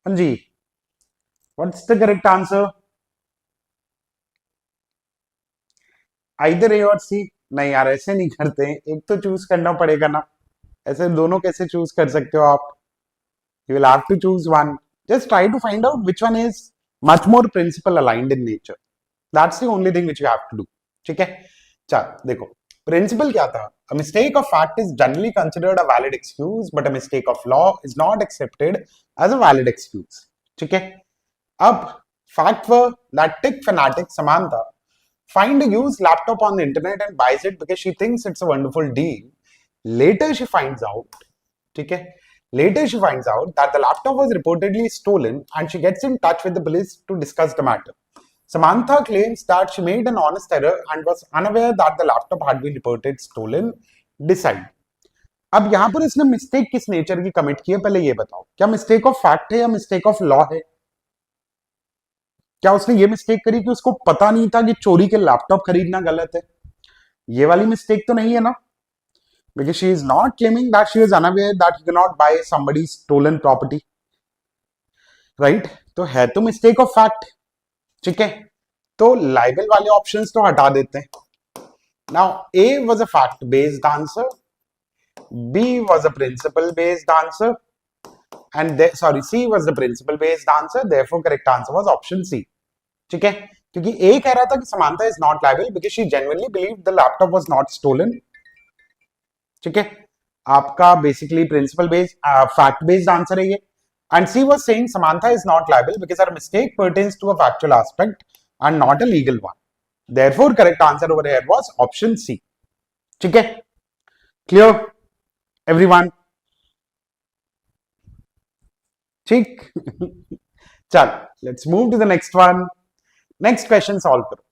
हाँ जी, what's the correct answer? Either A और C? नहीं यार, ऐसे नहीं करते, एक तो चूज करना पड़ेगा ना, ऐसे दोनों कैसे चूज कर सकते हो आप? You will have to choose one. Just try to find out which one is much more principle aligned in nature. That's the only thing which you have to do. ठीक है? चल देखो, प्रिंसिपल क्या था? A mistake of fact is generally considered a valid excuse, but a mistake of law is not accepted as a valid excuse. ठीक है? अब fact were that tech fanatic Samantha find a used laptop on the internet and buys it because she thinks it's a wonderful deal. Later she finds out, ठीक है? Later she finds out that the laptop was reportedly stolen and she gets in touch with the police to discuss the matter. Samantha claims that she made an honest error and was unaware that the laptop had been reported stolen. Decide. अब यहां पर इसने mistake किस nature की commit की है, पहले ये बताओ, क्या मिस्टेक ऑफ फैक्ट है या मिस्टेक ऑफ लॉ है? क्या उसने ये मिस्टेक करी कि उसको पता नहीं था कि चोरी के लैपटॉप खरीदना गलत है? ये वाली मिस्टेक तो नहीं है ना, because she is not claiming that she was unaware that you cannot buy somebody's stolen property, right? तो है तो मिस्टेक ऑफ फैक्ट, ठीक है? तो लाइबल वाले ऑप्शंस तो हटा देते हैं. Now A was a fact based answer, B was a principle based answer, and sorry C was the principle based answer, therefore correct answer was option C. ठीक है? क्योंकि ए कह रहा था कि Samantha is not liable because she genuinely believed the laptop was not stolen. ठीक है? आपका basically principle based fact based answer है ये. And C was saying Samantha is not liable because her mistake pertains to a factual aspect and not a legal one. Therefore, correct answer over here was option C. ठीक है? Clear, everyone? ठीक. चल, let's move to the next one. Next question solve करो.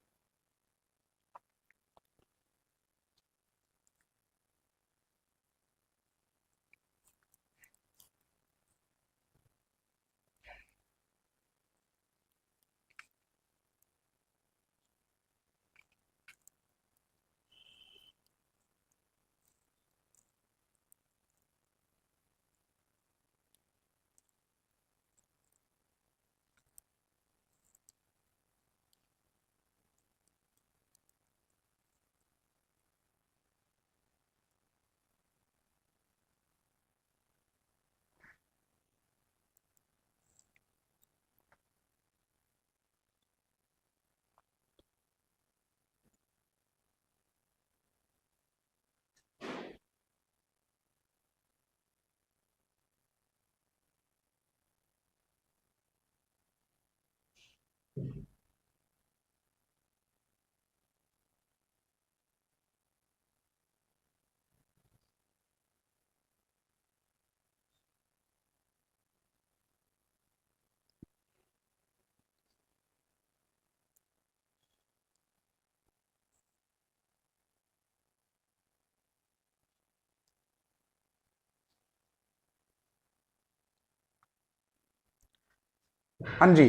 हाँ जी.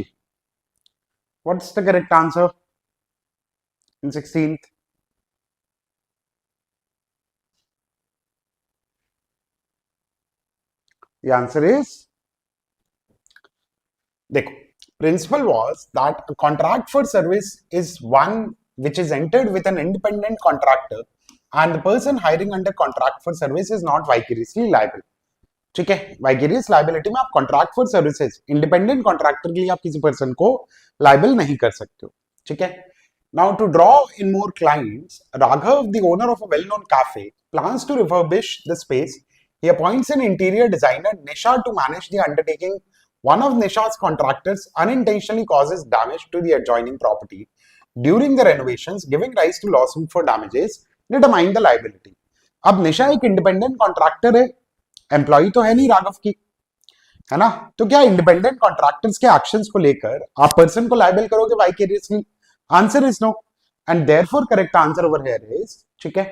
What's the correct answer in 16th? The answer is, देखो, principle was that a contract for service is one which is entered with an independent contractor and the person hiring under contract for service is not vicariously liable. ठीक है? Vicarious liability में आप contract for services independent contractor के लिए आप किसी person को liable नहीं कर सकते हो. ठीक है? Now to draw in more clients, Raghav the owner of a well known cafe plans to refurbish the space. He appoints an interior designer Nisha to manage the undertaking. One of Nisha's contractors unintentionally causes damage to the adjoining property during the renovations, giving rise to lawsuit for damages. Determine the liability. अब निशा एक independent contractor है, employ तो है नहीं राघव की, है ना? तो क्या इंडिपेंडेंट कॉन्ट्रैक्टर्स के एक्शंस को लेकर आप पर्सन को लायबल करोगे vicariously? Answer is no. And therefore correct answer over here is, ठीक है,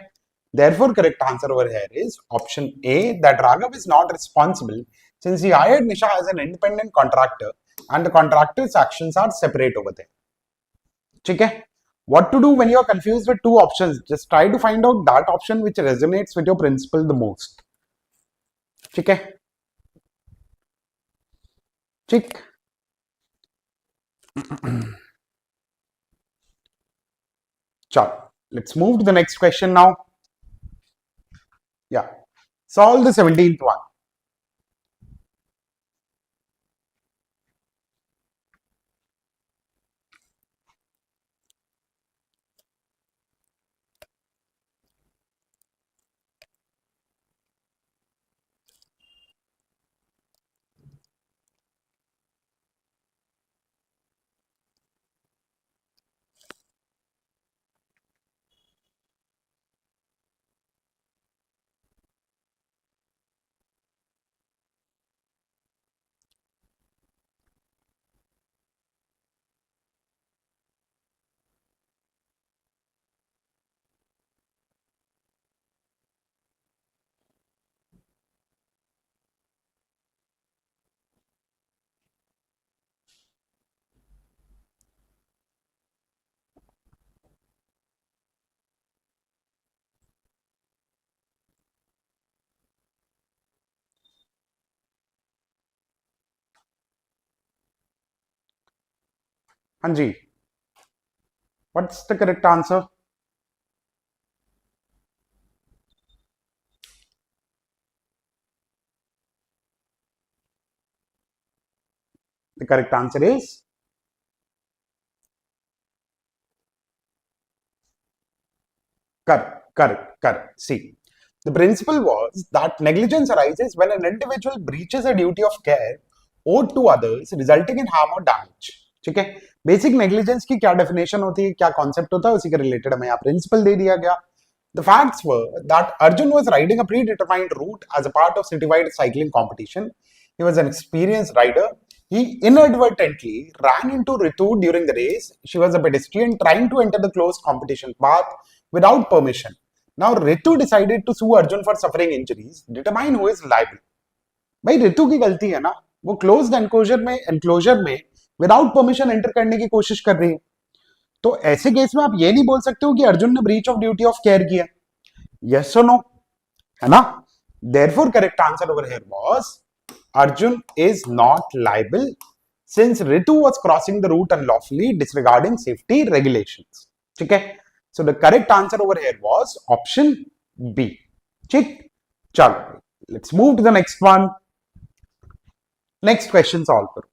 therefore correct answer over here is option A, that Raghav is not responsible since he hired Nisha as an independent contractor and the contractors actions are separate over there. ठीक है? What to do when you are confused with two options? Just try to find out that option which resonates with your principle the most. ठीक है? ठीक. Chalo. Let's move to the next question now. Yeah. Solve the 17th one. Hanji. What's the correct answer? The correct answer is correct. See, the principle was that negligence arises when an individual breaches a duty of care owed to others, resulting in harm or damage. ठीक है. Basic negligence की क्या definition होती है, क्या concept होता है, उसी के रिलेटेड हमें यहाँ प्रिंसिपल दे दिया गया. The facts were that Arjun was riding a predetermined route as a part of citywide cycling competition. He was an experienced rider. He inadvertently ran into Ritu during the race. She was a pedestrian trying to enter the closed competition path without permission. Now Ritu decided to sue Arjun for suffering injuries. Determine who is liable. भाई रितु की गलती है ना, वो closed enclosure में without permission enter करने की कोशिश कर रही है. तो ऐसे केस में आप ये नहीं बोल सकते हो कि अर्जुन ने breach of duty of care किया. यस और नो, है ना. Therefore correct answer over here was Arjun is not liable since Ritu was crossing the route unlawfully disregarding safety regulations. ठीक है. So the correct answer over here was option B. ठीक. चलो, let's move to the next one. Next question solve करो.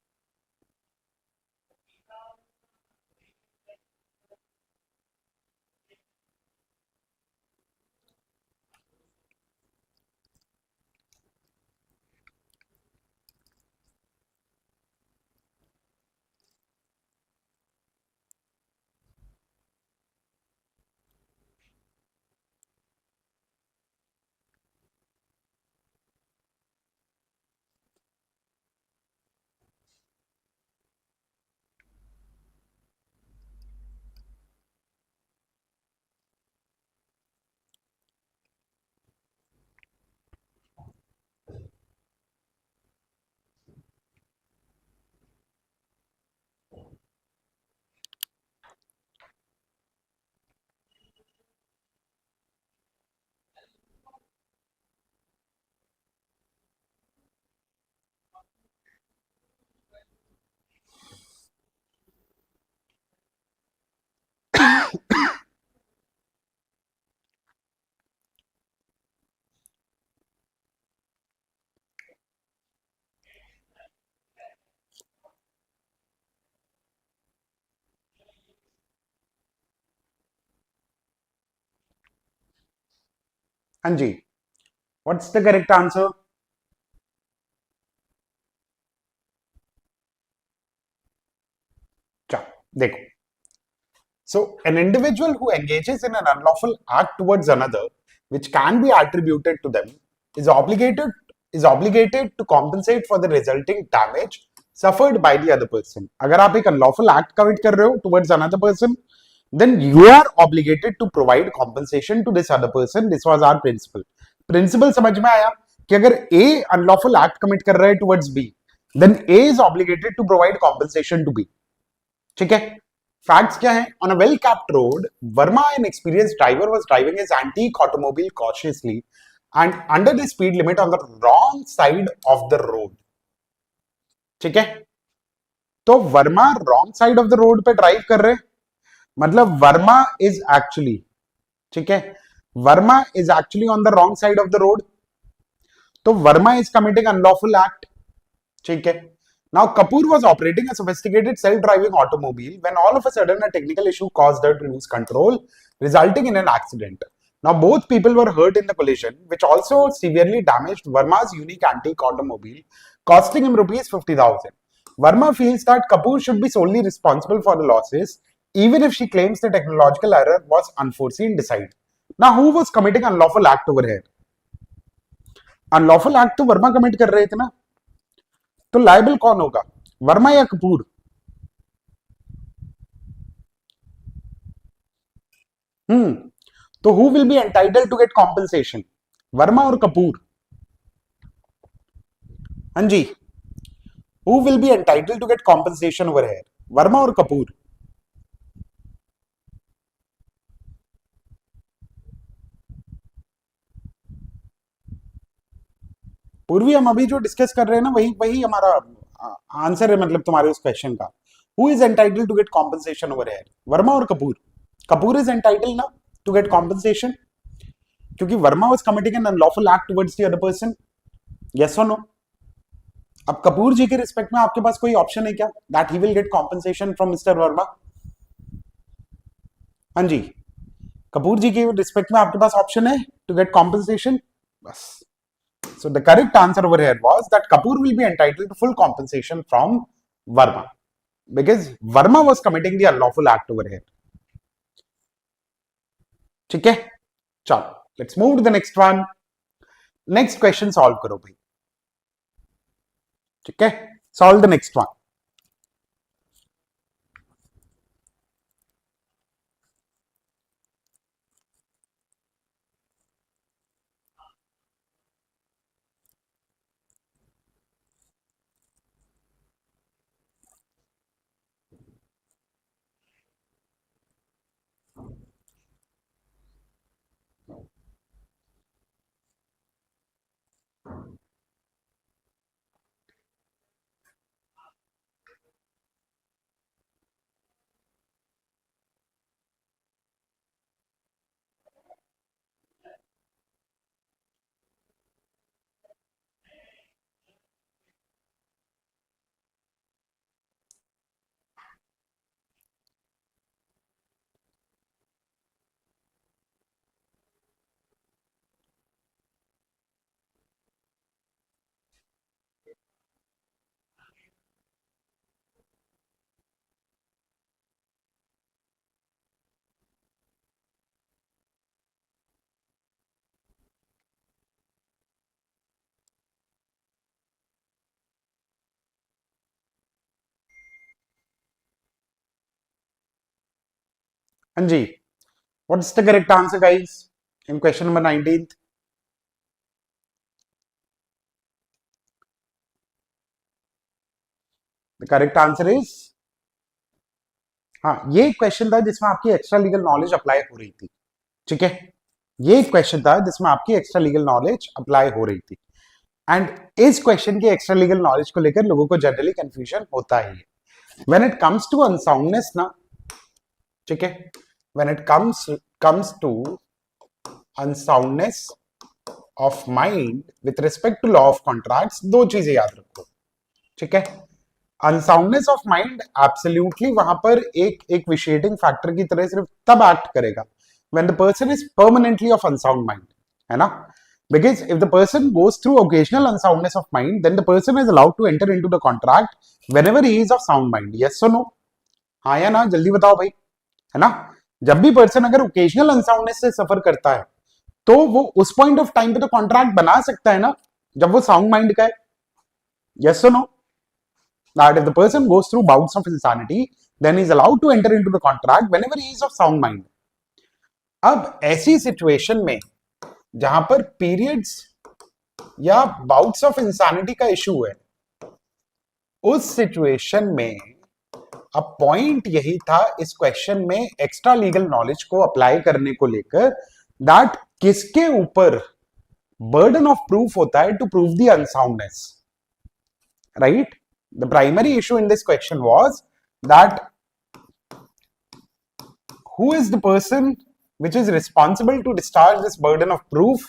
हाँ जी, what's the correct answer? चलो देखो. So an individual who engages in an unlawful act towards another, which can be attributed to them, is obligated to compensate for the resulting damage suffered by the other person. अगर आप एक unlawful act commit कर रहे हो towards another person, then you are obligated to provide compensation to this other person. This was our principle. Principle समझ में आया कि अगर A unlawful act commit कर रहा है towards B, then A is obligated to provide compensation to B. ठीक है. Facts क्या है? On a well-kept road, Verma, an experienced driver, was driving his antique automobile cautiously and under the speed limit on the wrong side of the road. ठीक है, तो Verma wrong side of the road पे drive कर रहे, मतलब Verma is actually, ठीक है, Verma is actually on the wrong side of the road, तो Verma is committing unlawful act, ठीक है. Now Kapoor was operating a sophisticated self-driving automobile when all of a sudden a technical issue caused her to lose control, resulting in an accident. Now both people were hurt in the collision, which also severely damaged Verma's unique antique automobile, costing him rupees 50,000. Verma feels that Kapoor should be solely responsible for the losses, even if she claims the technological error was unforeseen. Decide. Now who was committing unlawful act over here? Unlawful act तो Verma commit कर रहे थे ना, तो liable कौन होगा, वर्मा या कपूर? तो who will be entitled to get compensation, Verma और कपूर? हाँ जी, who will be entitled to get compensation over here, Verma और कपूर? पूर्वी, हम अभी जो डिस्कस कर रहे हैं ना, वही वही हमारा आंसर है, मतलब तुम्हारे उस क्वेश्चन का. Who is entitled to get compensation over here, Verma और कपूर? कपूर इज एंटाइटल्ड ना टू गेट कॉम्पेंसेशन, क्योंकि Verma was committing an unlawful act towards the other person. Yes और नो? अब कपूर जी के रिस्पेक्ट में आपके पास कोई ऑप्शन है क्या that he will get compensation from mister Verma? हाँ जी, कपूर जी के रिस्पेक्ट में आपके पास ऑप्शन है टू गेट कॉम्पेंसेशन? बस. So the correct answer over here was that Kapoor will be entitled to full compensation from Verma because Verma was committing the unlawful act over here. ठीक है, चलो let's move to the next one. Next question solve करो भाई. ठीक है, solve the next one. हाँ जी, what's the correct answer guys in question number 19th? The correct answer is, हाँ, ये क्वेश्चन था जिसमें आपकी एक्स्ट्रा लीगल नॉलेज अप्लाई हो रही थी. ठीक है, ये क्वेश्चन था जिसमें आपकी एक्स्ट्रा लीगल नॉलेज अप्लाई हो रही थी. एंड इस क्वेश्चन की एक्स्ट्रा लीगल नॉलेज को लेकर लोगों को जनरली कंफ्यूजन होता ही है. When it comes to unsoundness ना, ठीक है, when it comes to unsoundness of mind with respect to law of contracts, दो चीजें याद रखो. ठीक है, अनसाउंडनेस ऑफ माइंड एब्सोल्युटली वहां पर एक विशिएटिंग फैक्टर की तरह सिर्फ तब एक्ट करेगा when the person is permanently of unsound mind, है ना? Because if the person goes through occasional unsoundness of mind, then the person is allowed to enter into the contract whenever he is of sound mind. Yes or no? हाँ या ना, जल्दी बताओ भाई, है ना? जब भी पर्सन अगर ओकेजनल अनसाउंडनेस से सफर करता है तो वो उस पॉइंट ऑफ टाइम पे तो कॉन्ट्रैक्ट बना सकता है ना, जब वो साउंड माइंड का है. Yes or no? That if the person goes through bouts of insanity, then he is allowed to enter into the contract whenever he is of sound mind. अब ऐसी सिचुएशन में जहां पर पीरियड्स या bouts of insanity का issue है, उस situation में अब पॉइंट यही था इस क्वेश्चन में एक्स्ट्रा लीगल नॉलेज को अप्लाई करने को लेकर, दैट किसके ऊपर बर्डन ऑफ प्रूफ होता है to prove the unsoundness, right? The primary issue in this question was that who is the person which is responsible to discharge this burden of proof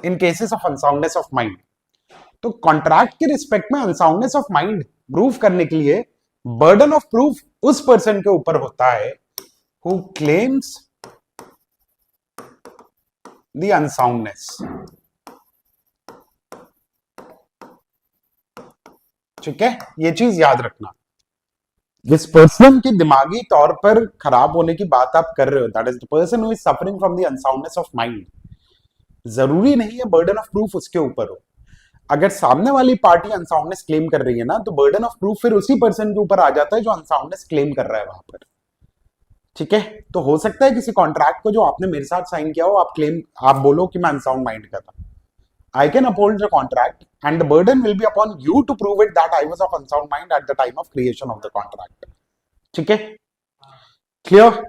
in cases of unsoundness of mind. तो contract के respect में unsoundness of mind prove करने के लिए burden of proof उस person के ऊपर होता है हु क्लेम्स द अनसाउंडनेस. ठीक है, ये चीज याद रखना. जिस पर्सन के दिमागी तौर पर खराब होने की बात आप कर रहे हो, that is the person who is suffering from the unsoundness of mind. जरूरी नहीं है बर्डन ऑफ प्रूफ उसके ऊपर हो. अगर सामने वाली पार्टी अनसाउंडनेस क्लेम कर रही है ना, तो बर्डन ऑफ प्रूफ फिर उसी पर्सन के ऊपर आ जाता है जो अनसाउंडनेस क्लेम कर रहा है वहां पर. ठीक है, तो हो सकता है किसी कॉन्ट्रैक्ट को जो आपने मेरे साथ साइन किया हो, आप बोलो कि मैं अनसाउंड माइंड का था. I can uphold the contract and the burden will be upon you to prove it that I was of unsound mind at the time of creation of the contract. ठीक है, clear.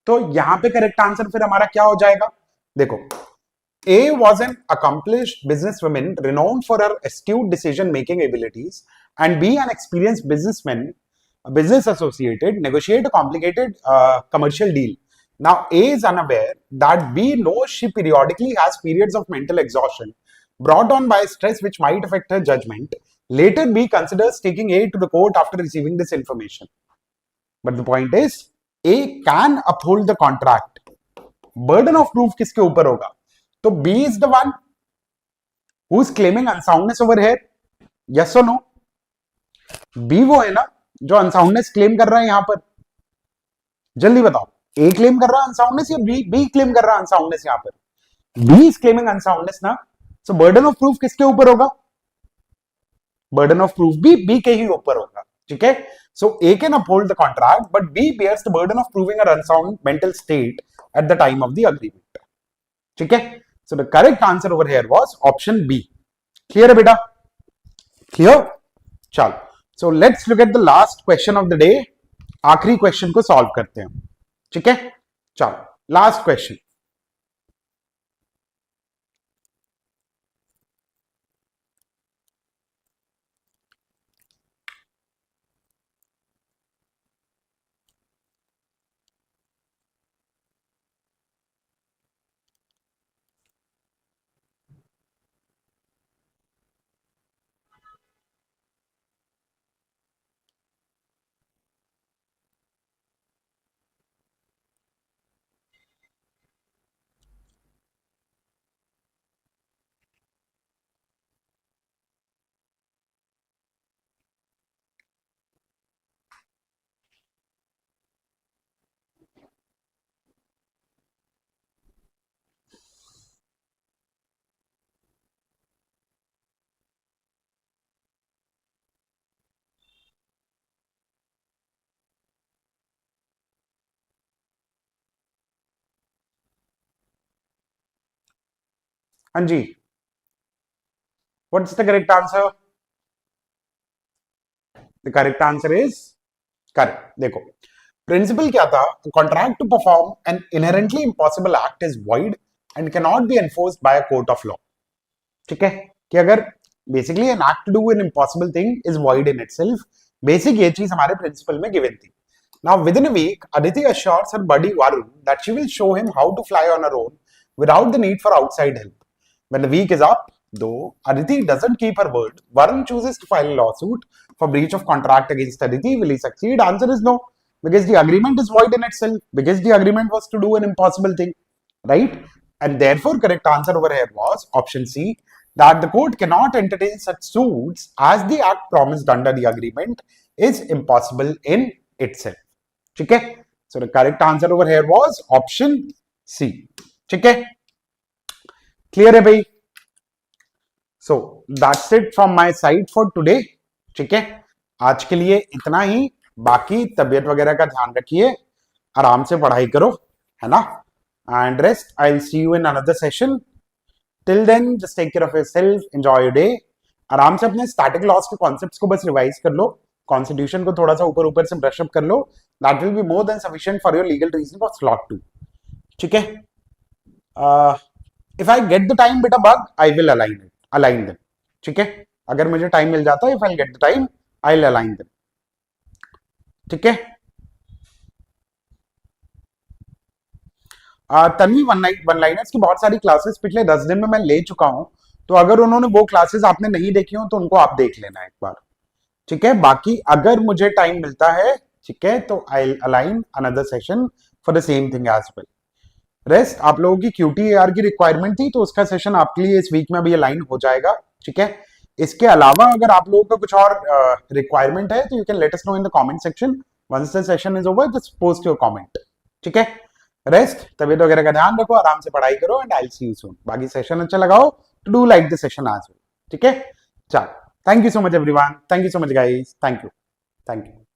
तो यहां पे correct answer फिर हमारा क्या हो जाएगा? देखो, A was an accomplished businesswoman renowned for her astute decision-making abilities, and B, an experienced businessman, a business associated, negotiate a complicated commercial deal. Now, A is unaware that B knows she periodically has periods of mental exhaustion brought on by stress which might affect her judgment. Later, B considers taking A to the court after receiving this information. But the point is, A can uphold the contract. Burden of proof किसके ऊपर होगा? तो B is the one who is claiming unsoundness over here. Yes or no? B वो है ना जो unsoundness claim कर रहा है यहां पर. जल्दी बताओ, A क्लेम कर रहा है अनसाउंडनेस या B क्लेम कर रहा है अनसाउंडनेस? यहां पर B is claiming unsoundness ना. सो बर्डन ऑफ प्रूफ किसके ऊपर होगा? बर्डन ऑफ प्रूफ भी B के ही ऊपर होगा. ठीक है, सो A can uphold the contract but B bears the burden of proving her unsound mental state at the time of the agreement. ठीक है, so the correct answer over here was option B. Clear है बेटा? Clear? चलो, so let's look at the last question of the day. आखिरी question को solve करते हैं. ठीक है, चलो लास्ट क्वेश्चन. हाँ जी, what's the correct answer? The correct answer is correct. देखो, प्रिंसिपल क्या था? Contract to perform an inherently impossible act is void and can not be enforced by a court of law. ठीक है, कि अगर basically an act to do an impossible thing is void in itself. Basic ये चीज हमारे principal में given थी. Now, within a week, Aditi assures her buddy Varun that she will show him how to fly on her own without the need for outside help. When the week is up, though, Aditi doesn't keep her word. Varun chooses to file a lawsuit for breach of contract against Aditi. Will he succeed? Answer is no, because the agreement is void in itself, because the agreement was to do an impossible thing, right? And therefore, correct answer over here was option C, that the court cannot entertain such suits as the act promised under the agreement is impossible in itself. ठीक है, so the correct answer over here was option C. ठीक है, clear है भाई? So that's it from my side for today. ठीक है, आज के लिए इतना ही. बाकी तबीयत वगैरह का ध्यान रखिए, आराम से पढ़ाई करो, है ना? And rest. I'll see you in another session. Till then, just take care of yourself. Enjoy your day. आराम से अपने स्टैटिक लॉस के कॉन्सेप्ट्स को बस रिवाइज कर लो. कॉन्स्टिट्यूशन को थोड़ा सा ऊपर ऊपर से ब्रश अप कर लो. That will be more than sufficient for your legal reasoning for slot 2. ठीक है, if I get the time बेटा बग, आई विल अलाइन देम. ठीक है, अगर मुझे टाइम मिल जाता है, if I get the time, I will align them. ठीक है। तन्वी, वन लाइनर्स की बहुत सारी क्लासेस पिछले 10 दिन में मैं ले चुका हूं, तो अगर उन्होंने वो क्लासेस आपने नहीं देखी हो तो उनको आप देख लेना एक बार। ठीक है। बाकी अगर मुझे टाइम मिलता है, ठीक है, तो I align another session for the same thing as well. Rest आप लोगों की QTAR की रिक्वायरमेंट थी, तो उसका सेशन आपके लिए इस वीक में अभी अलाइन हो जाएगा। ठीक है। इसके अलावा अगर आप लोगों का कुछ और रिक्वायरमेंट है तो you can let us know in the comment section. Once the session is over just post your comment. ठीक है। रेस्ट, तबीयत वगैरह का ध्यान रखो, आराम से पढ़ाई करो, and I C you soon. बाकी सेशन अच्छा लगाओ तो डू लाइक द सेशन आज। ठीक है। चलो, thank you so much everyone, thank you so much guys, thank you, thank you.